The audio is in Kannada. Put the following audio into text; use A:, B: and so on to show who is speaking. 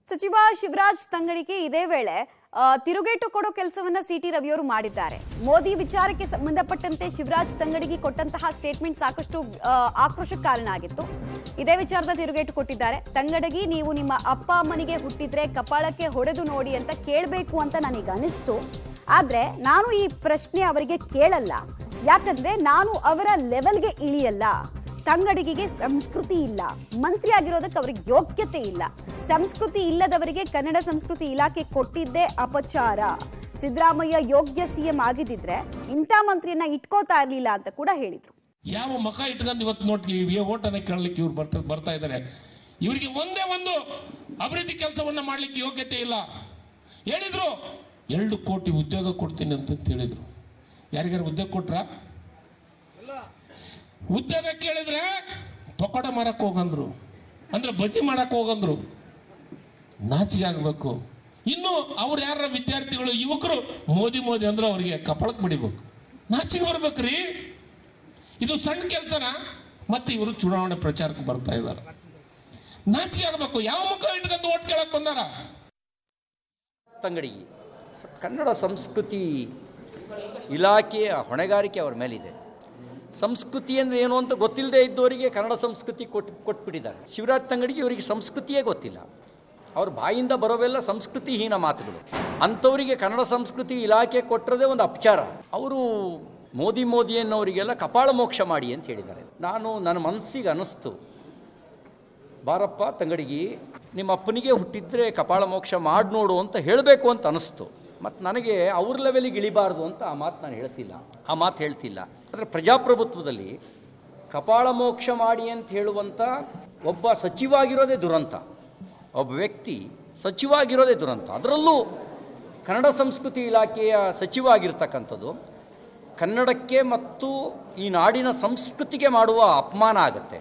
A: ಸಚಿವ ಶಿವರಾಜ್ ತಂಗಡಿಗೆ ಇದೇ ವೇಳೆ ತಿರುಗೇಟು ಕೊಡೋ ಕೆಲಸವನ್ನ ಸಿಟಿ ರವಿಯವರು ಮಾಡಿದ್ದಾರೆ. ಮೋದಿ ವಿಚಾರಕ್ಕೆ ಸಂಬಂಧಪಟ್ಟಂತೆ ಶಿವರಾಜ್ ತಂಗಡಿಗೆ ಕೊಟ್ಟಂತಹ ಸ್ಟೇಟ್ಮೆಂಟ್ ಸಾಕಷ್ಟು ಆಕ್ರೋಶಕ್ಕೆ ಕಾರಣ ಆಗಿತ್ತು. ಇದೇ ವಿಚಾರದ ತಿರುಗೇಟು ಕೊಟ್ಟಿದ್ದಾರೆ. ತಂಗಡಗಿ, ನೀವು ನಿಮ್ಮ ಅಪ್ಪ ಅಮ್ಮನಿಗೆ ಹುಟ್ಟಿದ್ರೆ ಕಪಾಳಕ್ಕೆ ಹೊಡೆದು ನೋಡಿ ಅಂತ ಕೇಳಬೇಕು ಅಂತ ನನಗೆ ಅನಿಸ್ತು. ಆದ್ರೆ ನಾನು ಈ ಪ್ರಶ್ನೆ ಅವರಿಗೆ ಕೇಳಲ್ಲ, ಯಾಕಂದ್ರೆ ನಾನು ಅವರ ಲೆವೆಲ್ಗೆ ಇಳಿಯಲ್ಲ. ತಂಗಡಿಗೆ ಸಂಸ್ಕೃತಿ ಇಲ್ಲ, ಮಂತ್ರಿ ಆಗಿರೋದಕ್ಕೆ ಅವ್ರಿಗೆ ಯೋಗ್ಯತೆ ಇಲ್ಲ. ಸಂಸ್ಕೃತಿ ಇಲ್ಲದವರಿಗೆ ಕನ್ನಡ ಸಂಸ್ಕೃತಿ ಇಲಾಖೆ ಕೊಟ್ಟಿದ್ದೇ ಅಪಚಾರ. ಸಿದ್ದರಾಮಯ್ಯ ಯೋಗ್ಯ ಸಿಎಂ ಆಗಿದ್ದಿದ್ರೆ ಇಂಥ ಮಂತ್ರಿಯನ್ನ ಇಟ್ಕೋತಾ ಇರ್ಲಿಲ್ಲ ಅಂತ ಕೂಡ ಹೇಳಿದ್ರು.
B: ಯಾವ ಮಖ ಇಟ್ಕೊಂಡು ಇವತ್ತು ನೋಡ್ತೀವಿ ಓಟನ್ನ ಕೇಳಲಿಕ್ಕೆ ಇವ್ರು ಬರ್ತಾ ಇದ್ದಾರೆ. ಇವರಿಗೆ ಒಂದೇ ಒಂದು ಅಭಿವೃದ್ಧಿ ಕೆಲಸವನ್ನ ಮಾಡ್ಲಿಕ್ಕೆ ಯೋಗ್ಯತೆ ಇಲ್ಲ. ಹೇಳಿದ್ರು 2 ಕೋಟಿ ಉದ್ಯೋಗ ಕೊಡ್ತೀನಿ ಅಂತ ಹೇಳಿದ್ರು. ಯಾರಿಗಾರು ಉದ್ಯೋಗ ಕೊಟ್ರ? ಉದ್ಯೋಗ ಕೇಳಿದ್ರೆ ಪಕೋಡ ಮಾರಕ್ ಹೋಗಂದ್ರು, ಅಂದ್ರೆ ಬಜ್ಜಿ ಮಾಡಕ್ ಹೋಗಂದ್ರು. ನಾಚಿಕೆ ಆಗ್ಬೇಕು. ಇನ್ನು ಅವ್ರು ಯಾರ ವಿದ್ಯಾರ್ಥಿಗಳು ಯುವಕರು ಮೋದಿ ಅಂದ್ರೆ ಅವ್ರಿಗೆ ಕಪಾಳಕ್ಕೆ ಬಿಡಿಬೇಕು, ನಾಚಿಕೆ ಬರ್ಬೇಕ್ರಿ. ಇದು ಸಣ್ಣ ಕೆಲಸನ. ಮತ್ತೆ ಇವರು ಚುನಾವಣೆ ಪ್ರಚಾರಕ್ಕೆ ಬರ್ತಾ ಇದ್ದಾರೆ. ನಾಚಿಕೆ ಆಗ್ಬೇಕು. ಯಾವ ಮುಖ ಇಟ್ಕೊಂಡು ಓಟ್ ಕೇಳಕ್ ಬಂದಾರ?
C: ತಂಗಡಿ ಕನ್ನಡ ಸಂಸ್ಕೃತಿ ಇಲಾಖೆಯ ಹೊಣೆಗಾರಿಕೆ ಅವರ ಮೇಲಿದೆ. ಸಂಸ್ಕೃತಿ ಅಂದರೆ ಏನು ಅಂತ ಗೊತ್ತಿಲ್ಲದೆ ಇದ್ದವರಿಗೆ ಕನ್ನಡ ಸಂಸ್ಕೃತಿ ಕೊಟ್ಬಿಟ್ಟಿದ್ದಾರೆ. ಶಿವರಾಜ್ ತಂಗಡಿಗೆ ಇವರಿಗೆ ಸಂಸ್ಕೃತಿಯೇ ಗೊತ್ತಿಲ್ಲ. ಅವ್ರ ಬಾಯಿಂದ ಬರೋವೆಲ್ಲ ಸಂಸ್ಕೃತಿಹೀನ ಮಾತುಗಳು. ಅಂಥವರಿಗೆ ಕನ್ನಡ ಸಂಸ್ಕೃತಿ ಇಲಾಖೆ ಕೊಟ್ಟಿರೋದೇ ಒಂದು ಅಪಚಾರ. ಅವರು ಮೋದಿ ಅನ್ನೋರಿಗೆಲ್ಲ ಕಪಾಳ ಮೋಕ್ಷ ಮಾಡಿ ಅಂತ ಹೇಳಿದ್ದಾರೆ. ನನ್ನ ಮನಸ್ಸಿಗೆ ಅನ್ನಿಸ್ತು, ಬಾರಪ್ಪ ತಂಗಡಿಗೆ, ನಿಮ್ಮ ಅಪ್ಪನಿಗೆ ಹುಟ್ಟಿದ್ರೆ ಕಪಾಳ ಮೋಕ್ಷ ಮಾಡಿ ನೋಡು ಅಂತ ಹೇಳಬೇಕು ಅಂತ ಅನ್ನಿಸ್ತು. ಮತ್ತು ನನಗೆ ಅವ್ರ ಲೆವೆಲಿಗೆ ಇಳಿಬಾರ್ದು ಅಂತ ಆ ಮಾತು ಹೇಳ್ತಿಲ್ಲ. ಆದರೆ ಪ್ರಜಾಪ್ರಭುತ್ವದಲ್ಲಿ ಕಪಾಳ ಮೋಕ್ಷ ಮಾಡಿ ಅಂತ ಹೇಳುವಂಥ ಒಬ್ಬ ಸಚಿವಾಗಿರೋದೇ ದುರಂತ. ಒಬ್ಬ ವ್ಯಕ್ತಿ ಸಚಿವಾಗಿರೋದೇ ದುರಂತ. ಅದರಲ್ಲೂ ಕನ್ನಡ ಸಂಸ್ಕೃತಿ ಇಲಾಖೆಯ ಸಚಿವ ಆಗಿರ್ತಕ್ಕಂಥದ್ದು ಕನ್ನಡಕ್ಕೆ ಮತ್ತು ಈ ನಾಡಿನ ಸಂಸ್ಕೃತಿಗೆ ಮಾಡುವ ಅಪಮಾನ ಆಗುತ್ತೆ.